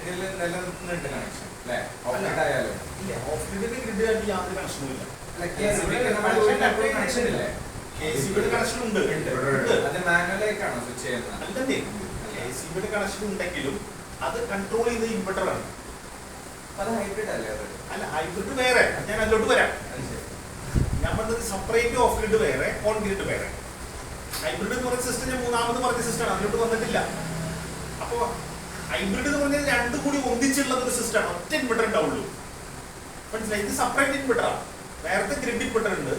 ഗ്രിഡിൽ നിലനിർത്തുന്നുണ്ട് കണക്ഷൻ അല്ലേ? Off grid ആയാലും ഇല്ല, ഓഫ് ഗ്രിഡിന്റെ ഗ്രിഡായിട്ട് യാതൊരു കണക്ഷനും ഇല്ല. കണക്ഷൻ ഇല്ലേ? KCBയുടെ കണക്ഷൻ ഉണ്ട്. അത് മാനുവലായിട്ടാണോ സ്വിച്ച് ചെയ്യുന്നത്? അല്ലേ, KCBയുടെ കണക്ഷൻ ഉണ്ടെങ്കിലും അത് കൺട്രോൾ ചെയ്യുന്ന ഇൻവെർട്ടർ ആണ്. അത് ഹൈബ്രിഡ് അല്ലേ? അത് അല്ല, ഹൈബ്രിഡ് വേറെ. ഞാൻ അതിലോട്ട് വരാം. ഞാൻ പറഞ്ഞത് സെപ്പറേറ്റ് ഓഫ് ഗ്രിഡ് വേറെ, ഓൺ ഗ്രിഡ് വേറെ. ഹൈബ്രിഡ് എന്ന് പറഞ്ഞ സിസ്റ്റം ഞാൻ മൂന്നാമത് പറഞ്ഞ സിസ്റ്റമാണ്, അതിലോട്ട് വന്നിട്ടില്ല. അപ്പോ ഹൈബ്രിഡ് എന്ന് പറഞ്ഞാൽ രണ്ടും കൂടി ഒന്നിച്ചുള്ള ഒരു സിസ്റ്റമാണ്, ഒറ്റ ഇൻവെർട്ടർ ഉണ്ടാവുള്ളൂ. മനസ്സിലായി? ഇത് സെപ്പറേറ്റ് ഇൻവെർട്ടറാണ്. നേരത്തെ ഗ്രിഡ് ഇൻവെർട്ടർ ഉണ്ട്,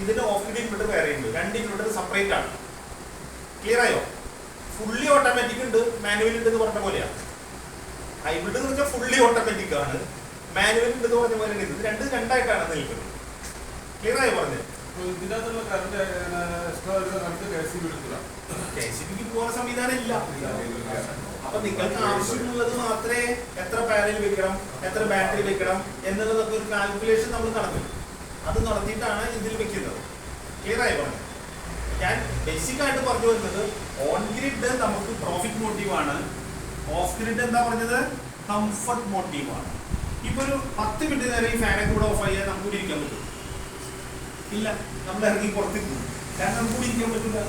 ഇതിന്റെ ഓഫ് ഗ്രിഡ് ഇൻവെർട്ടർ വേറെ ഉണ്ട്. രണ്ട് ഇൻവെർട്ടർ സെപ്പറേറ്റ് ആണ്. ക്ലിയർ ആയോ? ഫുള്ളി ഓട്ടോമാറ്റിക് ഉണ്ട്, മാനുവൽ ഉണ്ട് എന്ന് പറഞ്ഞ പോലെയാണ്. ഹൈബ്രിഡ് എന്ന് വെച്ചാൽ ഫുള്ളി ഓട്ടോമാറ്റിക് ആണ്, മാനുവൽ ഉണ്ട് എന്ന് പറഞ്ഞ പോലെ ഇത് രണ്ടായിട്ടാണ് നിൽക്കുന്നത്. ക്ലിയർ ആയോ പറഞ്ഞത്? ഇതിനകത്തുള്ള കറണ്ട് എക്സ്ട്രാ കറണ്ട് KCBക്ക് പോകുന്ന സംവിധാനം ഇല്ല. അപ്പൊ നിങ്ങൾക്ക് ആവശ്യമുള്ളത് മാത്രമേ എത്ര പാനൽ വെക്കണം, എത്ര ബാറ്ററി വെക്കണം എന്നുള്ളതൊക്കെ ഒരു കാൽക്കുലേഷൻ നമ്മൾ നടത്തും. അത് നടത്തിയിട്ടാണ് ഇതിൽ വെക്കുന്നത്. ക്ലിയർ ആയി പറഞ്ഞു? ഞാൻ ബേസിക് ആയിട്ട് പറഞ്ഞു വരുന്നത് ഓൺ ഗ്രിഡ് നമുക്ക് പ്രോഫിറ്റ് മോട്ടീവാണ്, ഓഫ് ഗ്രിഡ് എന്താ പറഞ്ഞത് കംഫർട്ട് മോട്ടീവാണ്. ഇപ്പൊ ഒരു 10 മിനിറ്റ് നേരം ഈ ഫാനൊക്കെ കൂടെ ഓഫ് ആയാൽ നമുക്ക് ഇരിക്കാൻ പറ്റും? ഇല്ല, നമ്മൾ ഇറങ്ങി പുറത്തേക്ക് പോകും. കാരണം നമുക്ക് കൂടി ഇരിക്കാൻ പറ്റില്ല.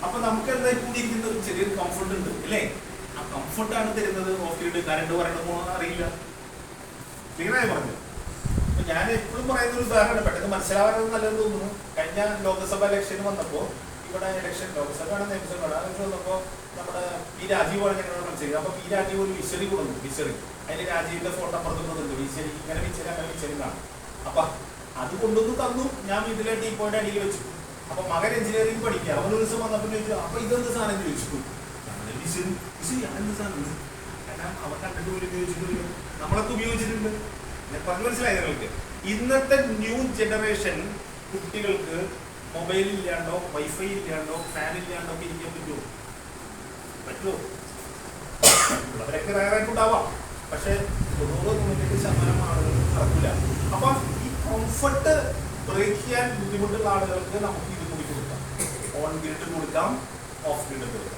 അപ്പൊ നമുക്ക് എന്താ കൂടി ഇരിക്കുന്ന ചെറിയൊരു കംഫർട്ട് ഉണ്ട് അല്ലേ? ആ കംഫർട്ടാണ് തരുന്നത് ഓഫ് ഗ്രിഡ്. കറണ്ട് പറയണമോ അറിയില്ല. ക്ലിയർ ആയി പറഞ്ഞു? അപ്പൊ ഞാൻ എപ്പോഴും പറയുന്ന ഒരു ഉദാഹരണം പെട്ടെന്ന് മനസ്സിലാവാനത് നല്ലതെന്ന് തോന്നുന്നു. കഴിഞ്ഞ ലോക്സഭ ഇലക്ഷൻ വന്നപ്പോ ഇവിടെ ഇലക്ഷൻ ലോക്സഭയാണ് നിയമസഭയാണ് വന്നപ്പോ നമ്മുടെ പി രാജീവാണ് ഞങ്ങളോട് മത്സരിക്കുന്നത്. അപ്പൊ പി രാജീവ് ഒരു വിശറി കൊടുത്തു. വിശറി അതിന്റെ രാജീവിന്റെ ഫോട്ടോ അപ്പുറത്തുണ്ട്. വിശരി ഇങ്ങനെ വിശരി അങ്ങനെ വിശരി കാണും. അപ്പൊ അത് കൊണ്ടുവന്ന് തന്നു. ഞാൻ വീട്ടിലെ ടീ പോയിന്റ് അടിയിൽ വെച്ചു. അപ്പൊ മകൻ എഞ്ചിനീയറിംഗ് പഠിക്കുക. അവൻ ഒരു ദിവസം വന്നപ്പോൾ ചോദിച്ചു, അപ്പൊ ഇതെന്ത് സാധനം ചോദിച്ചു. എന്ത് സാധനം? കാരണം അവർ കണ്ടിട്ട് പോലും ഉപയോഗിച്ചിട്ടില്ല, നമ്മളൊക്കെ ഉപയോഗിച്ചിട്ടുണ്ട്. പറഞ്ഞു മനസ്സിലായി നിങ്ങൾക്ക്? ഇന്നത്തെ ന്യൂ ജനറേഷൻ കുട്ടികൾക്ക് മൊബൈൽ ഇല്ലാണ്ടോ വൈഫൈ ഇല്ലാണ്ടോ ഫാൻ ഇല്ലാണ്ടോ ഒക്കെ ഇരിക്കാൻ പറ്റുമോ? അവരൊക്കെ റയറായിട്ടുണ്ടാവാം. പക്ഷെ 90-98% ആളുകൾക്ക് നടക്കില്ല. അപ്പൊ ഈ കംഫർട്ട് ബ്രേക്ക് ചെയ്യാൻ ബുദ്ധിമുട്ടുള്ള ആളുകൾക്ക് നമുക്ക് ഇത് കൂടി കൊടുക്കാം. ഓൺ ഗ്രിഡ് കൊടുക്കാം, ഓഫ് ഗ്രിഡ് കൊടുക്കാം.